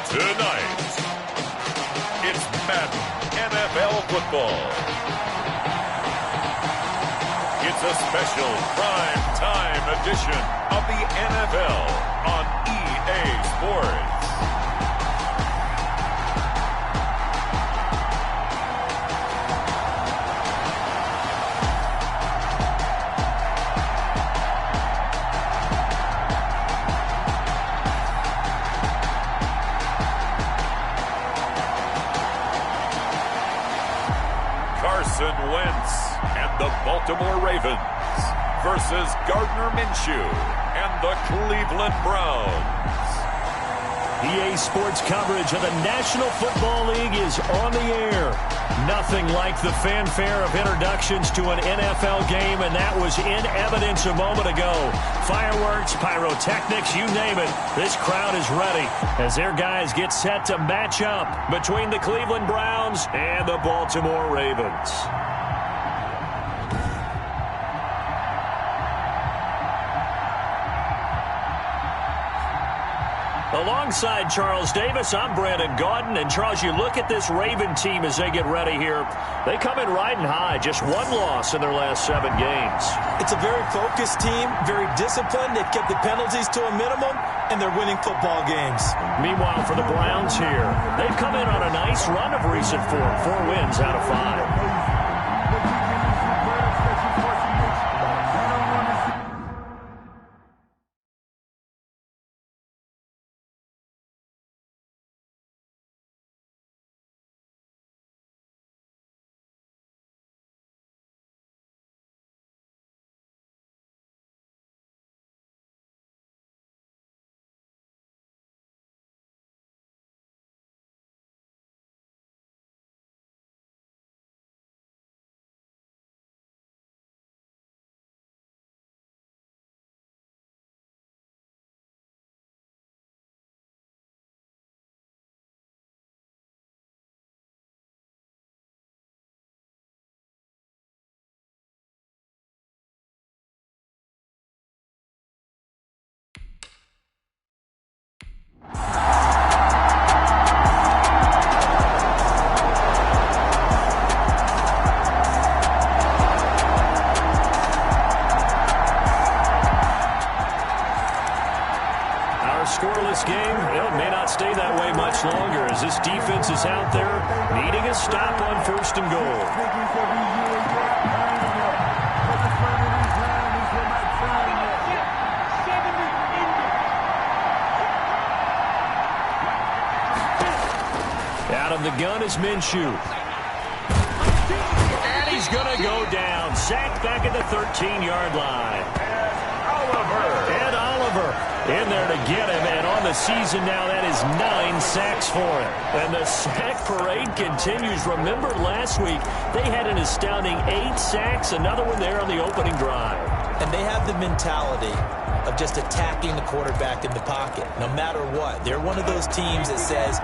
Tonight, it's Madden NFL football. It's a special prime time edition of the NFL on EA Sports. Carson Wentz and the Baltimore Ravens versus Gardner Minshew and the Cleveland Browns. EA Sports coverage of the National Football League is on the air. Nothing like the fanfare of introductions to an NFL game, and that was in evidence a moment ago. Fireworks, pyrotechnics, you name it. This crowd is ready as their guys get set to match up between the Cleveland Browns and the Baltimore Ravens. Alongside Charles Davis, I'm Brandon Gaudin. And Charles, you look at this Raven team as they get ready here. They come in riding high, just one loss in their last 7 games. It's a very focused team, very disciplined. They've kept the penalties to a minimum, and they're winning football games. Meanwhile, for the Browns here, they've come in on a nice run of recent form, 4 wins out of 5. Scoreless game, it may not stay that way much longer as this defense is out there needing a stop on 1st and goal. Out of the gun is Minshew. And he's going to go down. Sacked back at the 13-yard line. Ed Oliver in there to get him, and on the season now, that is 9 sacks for him. And the sack parade continues. Remember last week, they had an astounding 8 sacks, another one there on the opening drive. And they have the mentality of just attacking the quarterback in the pocket, no matter what. They're one of those teams that says,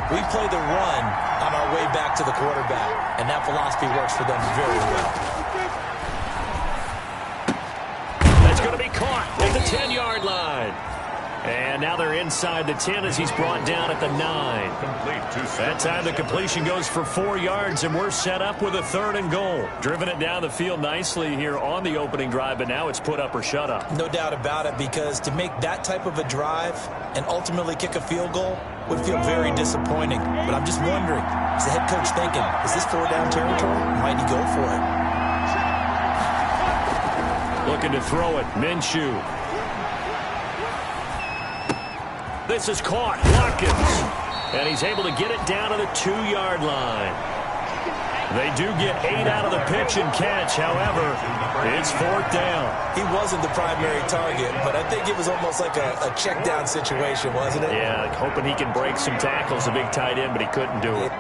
we play the run on our way back to the quarterback, and that philosophy works for them very well. That's going to be caught at the 10-yard line. And now they're inside the 10 as he's brought down at the 9. That time the completion goes for 4 yards, and we're set up with a 3rd and goal. Driven it down the field nicely here on the opening drive, but now it's put up or shut up. No doubt about it, because to make that type of a drive and ultimately kick a field goal would feel very disappointing. But I'm just wondering, is the head coach thinking, is this 4-down territory? Might he go for it? Looking to throw it, Minshew. This is caught, Watkins. And he's able to get it down to the 2-yard line. They do get 8 out of the pitch and catch. However, it's 4th down. He wasn't the primary target, but I think it was almost like a check down situation, wasn't it? Yeah, hoping he can break some tackles, a big tight end, but he couldn't do it.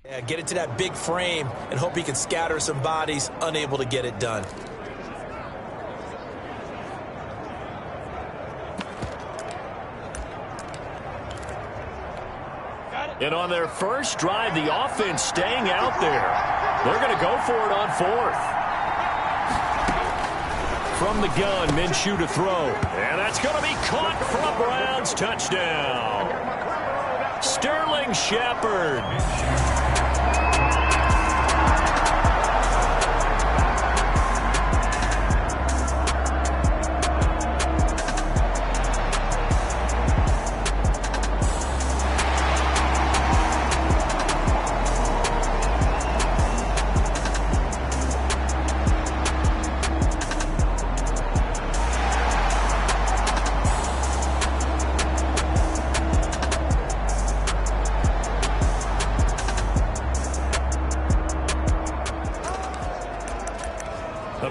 Yeah, get it to that big frame and hope he can scatter some bodies, unable to get it done. And on their first drive, the offense staying out there. They're going to go for it on fourth. From the gun, Minshew to throw. And that's going to be caught for a Browns touchdown. Sterling Shepard.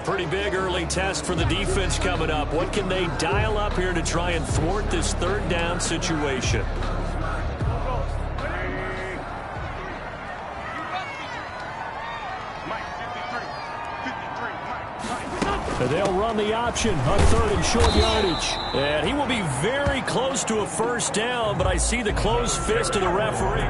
Pretty big early test for the defense coming up. What can they dial up here to try and thwart this third down situation? They'll run the option on third and short yardage. And he will be very close to a first down, but I see the closed fist of the referee.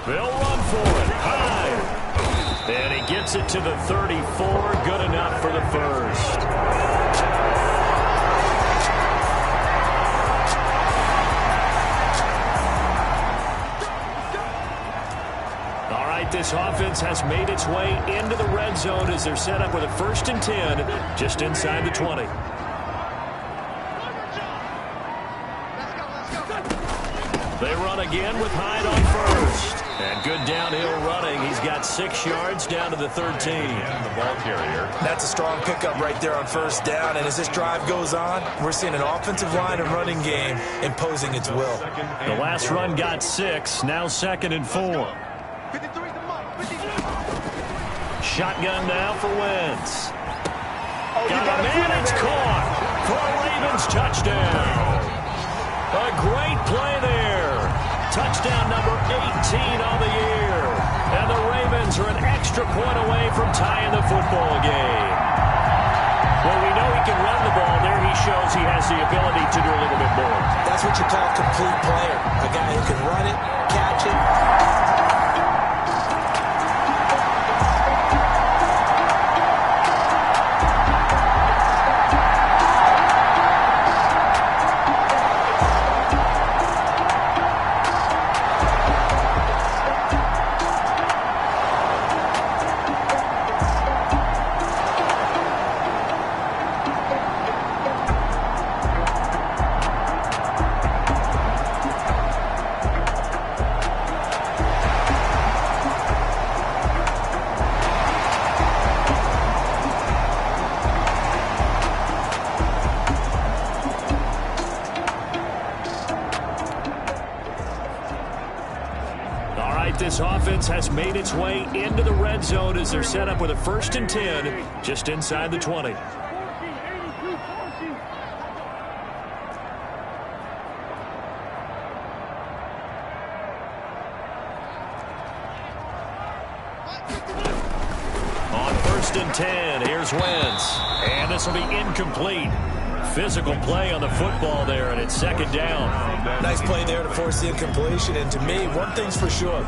They'll run for it. High. And he gets it to the 34. Good enough for the first. All right, this offense has made its way into the red zone as they're set up with a 1st and 10 just inside the 20. They run again with Hyde on first. And good downhill running. He's got 6 yards down to the 13. And the ball carrier. That's a strong pickup right there on first down. And as this drive goes on, we're seeing an offensive line and running game imposing its will. The last run got 6. Now 2nd and 4. Shotgun now for Wentz. Got a man. It's caught for a Ravens touchdown. A great play there. Touchdown number 18 on the year. And the Ravens are an extra point away from tying the football game. Well, we know he can run the ball. There he shows he has the ability to do a little bit more. That's what you call a complete player. A guy who can run it, catch it. This offense has made its way into the red zone as they're set up with a 1st and 10 just inside the 20. On 1st and 10, here's Wentz. And this will be incomplete. Physical play on the football there, and it's 2nd down. Nice play there to force the incompletion. And to me, one thing's for sure.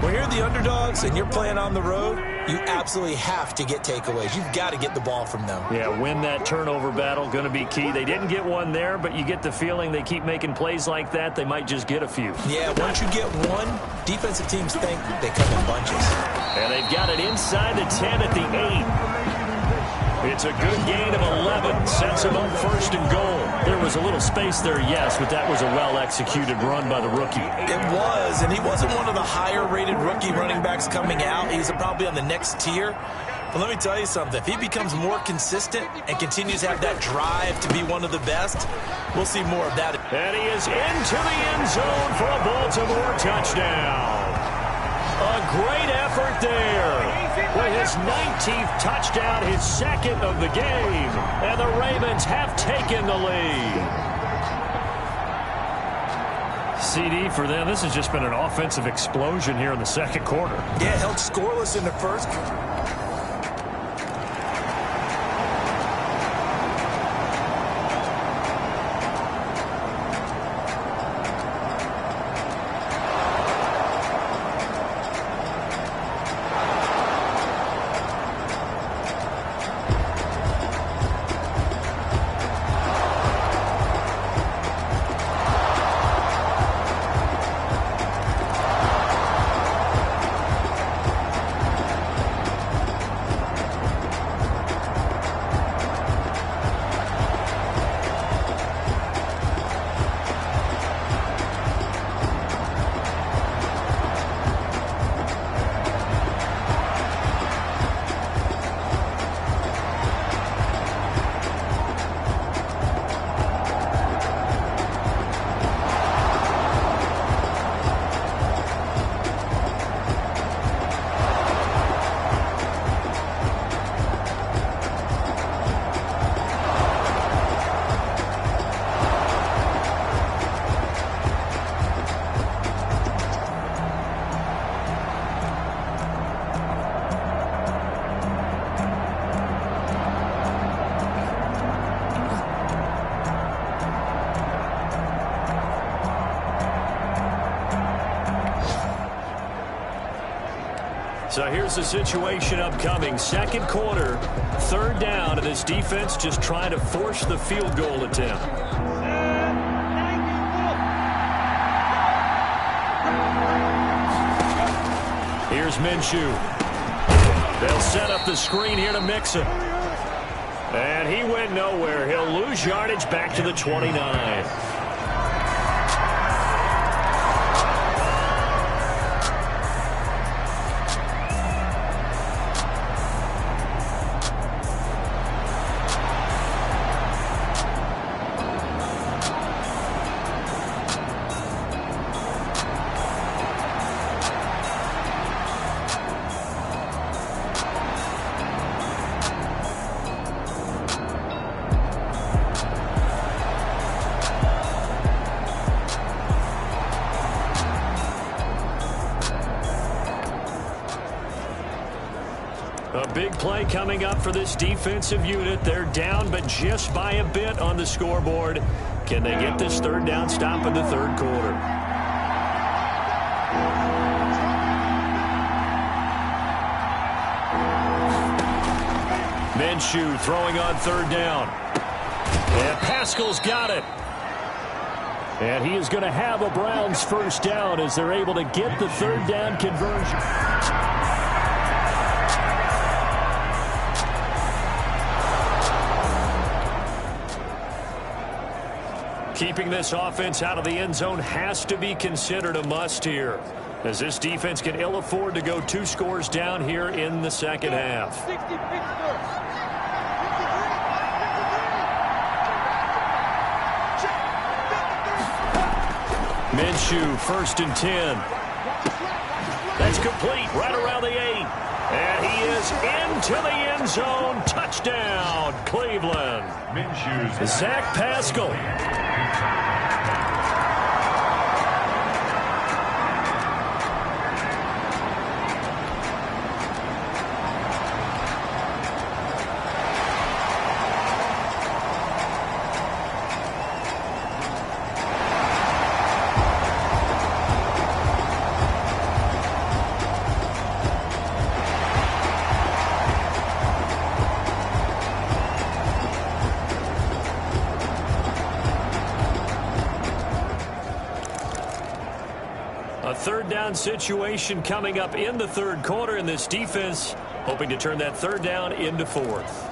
When you're the underdogs and you're playing on the road, you absolutely have to get takeaways. You've got to get the ball from them. Yeah, win that turnover battle, going to be key. They didn't get one there, but you get the feeling they keep making plays like that, they might just get a few. Yeah, once you get one, defensive teams think they come in bunches. And they've got it inside the 10 at the 8. It's a good gain of 11. Sets him up first and goal. There was a little space there, yes, but that was a well-executed run by the rookie. It was, and he wasn't one of the higher-rated rookie running backs coming out. He's probably on the next tier. But let me tell you something. If he becomes more consistent and continues to have that drive to be one of the best, we'll see more of that. And he is into the end zone for a Baltimore touchdown. A great effort there. With his 19th touchdown, his second of the game. And the Ravens have taken the lead. CD for them. This has just been an offensive explosion here in the second quarter. Yeah, held scoreless in the first. So here's the situation upcoming. Second quarter, third down, and this defense just trying to force the field goal attempt. Here's Minshew. They'll set up the screen here to Mixon. And he went nowhere. He'll lose yardage back to the 29. A big play coming up for this defensive unit. They're down, but just by a bit on the scoreboard. Can they get this third down stop in the third quarter? Minshew throwing on third down. And Pascal's got it. And he is going to have a Browns first down as they're able to get the third down conversion. Keeping this offense out of the end zone has to be considered a must here, as this defense can ill afford to go 2 scores down here in the second half. Minshew, 1st and 10. That's complete, right around the 8. And he is into the end zone. Touchdown, Cleveland. Zach Pascal. A third down situation coming up in the third quarter, in this defense hoping to turn that third down into fourth.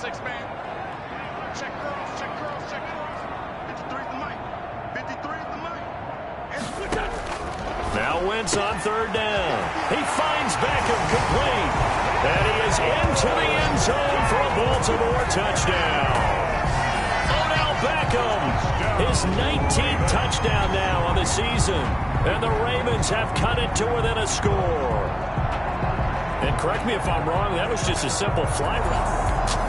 6-man. Check curls, check curls, check curls. 53's the mic. 53's the mic. And switch out. Now Wentz on third down. He finds Beckham complete. And he is into the end zone for a Baltimore touchdown. Odell Beckham, his 19th touchdown now on the season. And the Ravens have cut it to within a score. And correct me if I'm wrong, that was just a simple fly route.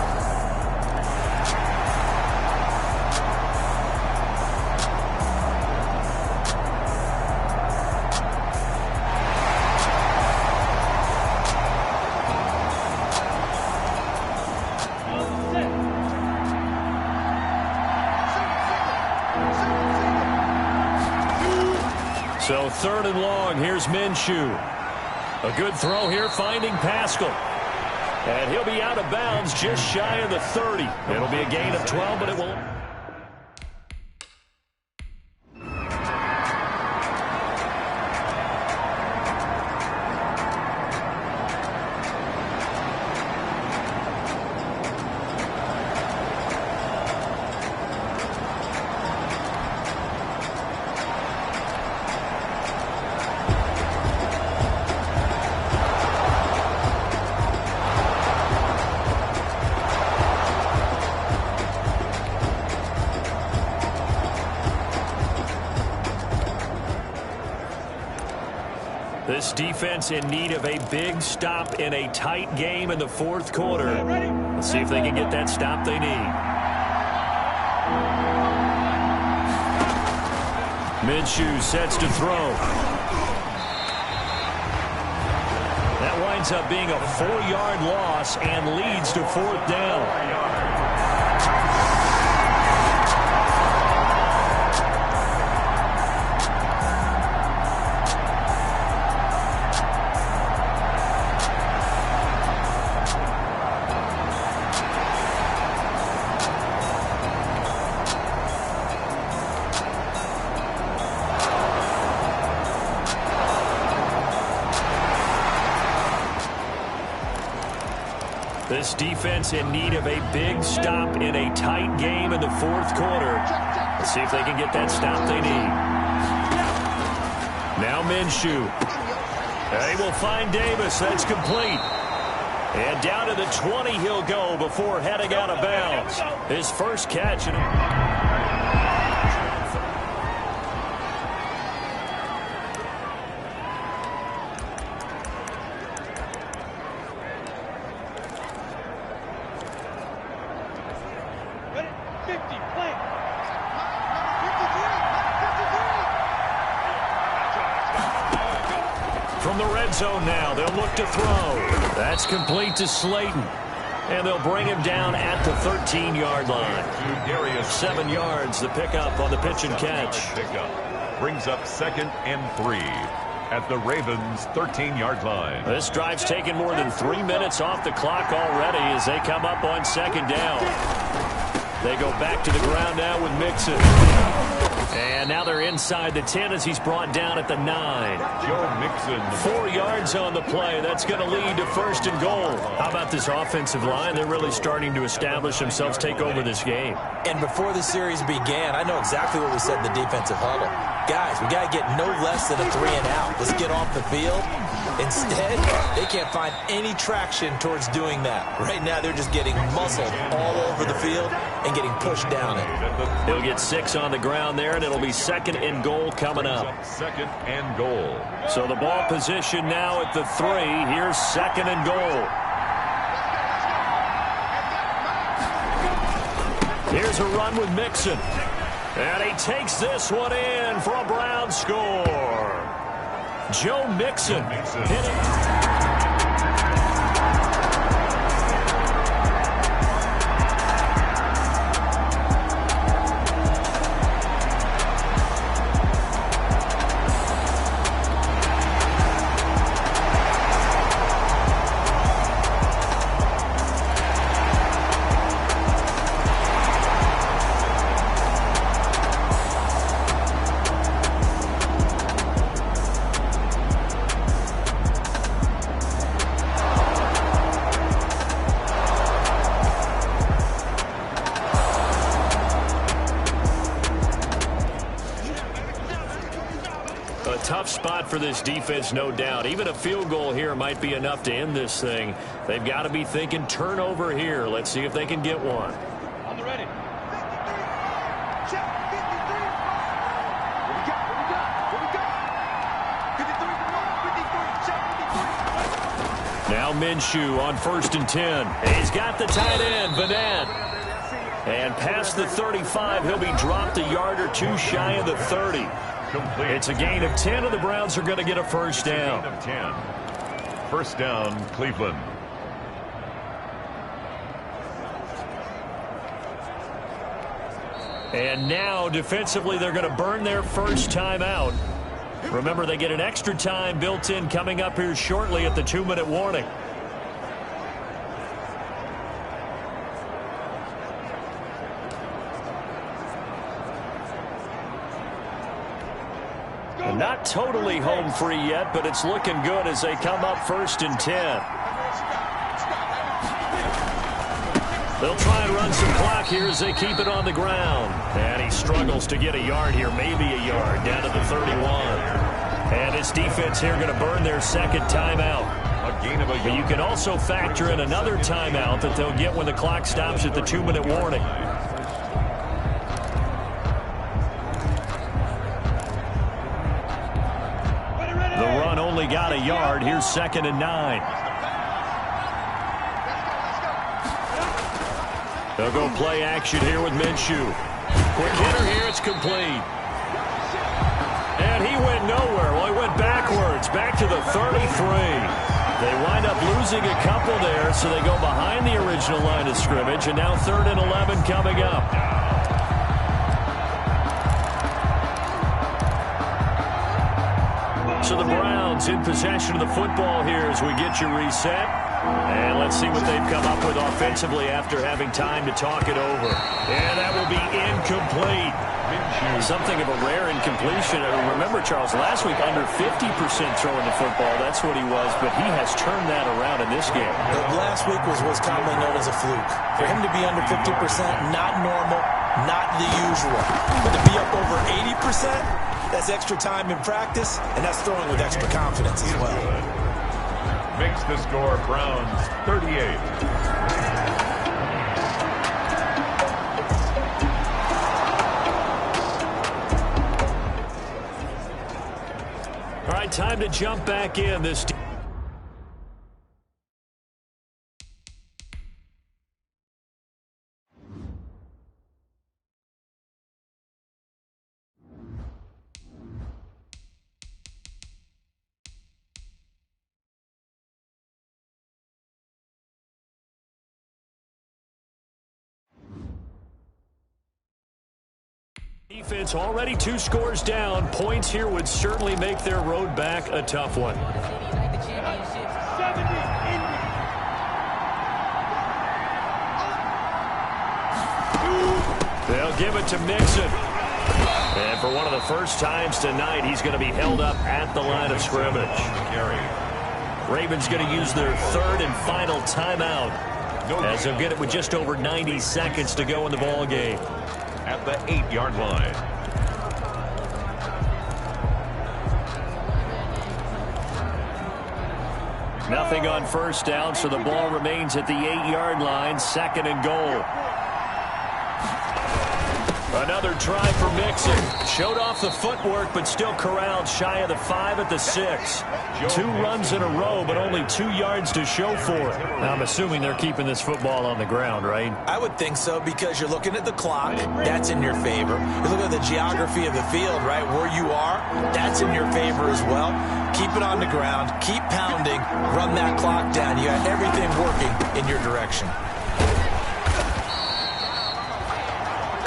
So third and long, here's Minshew. A good throw here, finding Pascal. And he'll be out of bounds just shy of the 30. It'll be a gain of 12, but it will... This defense in need of a big stop in a tight game in the fourth quarter. Let's see if they can get that stop they need. Minshew sets to throw. That winds up being a 4-yard loss and leads to fourth down. This defense in need of a big stop in a tight game in the fourth quarter. Let's see if they can get that stop they need. Now Minshew. They will find Davis. That's complete. And down to the 20 he'll go before heading out of bounds. His first catch. From the red zone now, they'll look to throw. That's complete to Slayton. And they'll bring him down at the 13-yard line. 7 yards, the pickup on the pitch and catch. Pickup brings up 2nd and 3 at the Ravens' 13-yard line. This drive's taken more than 3 minutes off the clock already as they come up on 2nd down. They go back to the ground now with Mixon. And now they're inside the 10 as he's brought down at the 9. Joe Mixon. 4 yards on the play. That's going to lead to 1st and goal. How about this offensive line? They're really starting to establish themselves, take over this game. And before the series began, I know exactly what we said in the defensive huddle. Guys, we got to get no less than a 3-and-out. Let's get off the field. Instead, they can't find any traction towards doing that. Right now, they're just getting muzzled all over the field and getting pushed down it. He'll get 6 on the ground there, and it'll be 2nd and goal coming up. 2nd and goal. So the ball position now at the 3. Here's 2nd and goal. Here's a run with Mixon. And he takes this one in for a Brown score. Joe Mixon hitting. tough spot for this defense, no doubt. Even a field goal here might be enough to end this thing. They've got to be thinking turnover here. Let's see if they can get one. On the ready. 53. Check. 53. What we got? What we got? What we got? 53. Come on. 53. Check. 53. Now Minshew on 1st and 10. He's got the tight end, Vanette. And past the 35, he'll be dropped a yard or two shy of the 30. Complete. It's a gain of 10, and the Browns are going to get a first down. Gain of 10. First down, Cleveland. And now, defensively, they're going to burn their first time out. Remember, they get an extra time built in coming up here shortly at the 2-minute warning. And not totally home free yet, but it's looking good as they come up 1st and 10. They'll try and run some clock here as they keep it on the ground. And he struggles to get a yard here, maybe a yard, down to the 31. And this defense here going to burn their second timeout. A gain of a yard. But you can also factor in another timeout that they'll get when the clock stops at the 2-minute warning. The run only got a yard. Here's 2nd and 9. They'll go play action here with Minshew. Quick hitter here. It's complete. And he went nowhere. Well, he went backwards. Back to the 33. They wind up losing a couple there, so they go behind the original line of scrimmage. And now 3rd and 11 coming up. So the Browns in possession of the football here as we get you reset. And let's see what they've come up with offensively after having time to talk it over. And that will be incomplete. Something of a rare incompletion. Remember, Charles, last week under 50% throwing the football. That's what he was, but he has turned that around in this game. Last week was commonly known as a fluke. For him to be under 50%, not normal, not the usual. But to be up over 80%, that's extra time in practice, and that's throwing with extra confidence as well. Makes the score Browns 38. All right, time to jump back in. This defense already 2 scores down. Points here would certainly make their road back a tough one. They'll give it to Mixon. And for one of the first times tonight, he's going to be held up at the line of scrimmage. Ravens going to use their 3rd and final timeout as they'll get it with just over 90 seconds to go in the ball game. At the 8-yard line. Nothing on first down, so the ball remains at the 8-yard line. 2nd and goal. Another try for Mixon. Showed off the footwork, but still corralled shy of the 5 at the 6. 2 runs in a row, but only 2 yards to show for it. Now, I'm assuming they're keeping this football on the ground, right? I would think so, because you're looking at the clock. That's in your favor. You're looking at the geography of the field, right? Where you are, that's in your favor as well. Keep it on the ground. Keep pounding. Run that clock down. You got everything working in your direction.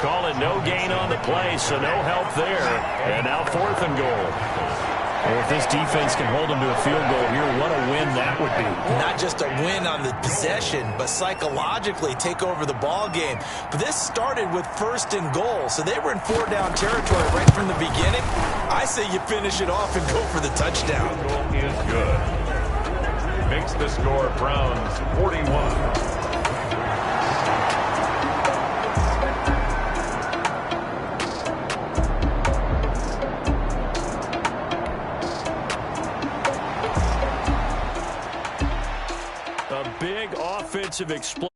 Calling no gain on the play, so no help there. And now 4th and goal. Well, if this defense can hold them to a field goal here, what a win that would be. Not just a win on the possession, but psychologically take over the ball game. But this started with 1st and goal, so they were in 4-down territory right from the beginning. I say you finish it off and go for the touchdown. Goal is good. Makes the score Browns 41. offensive explosion.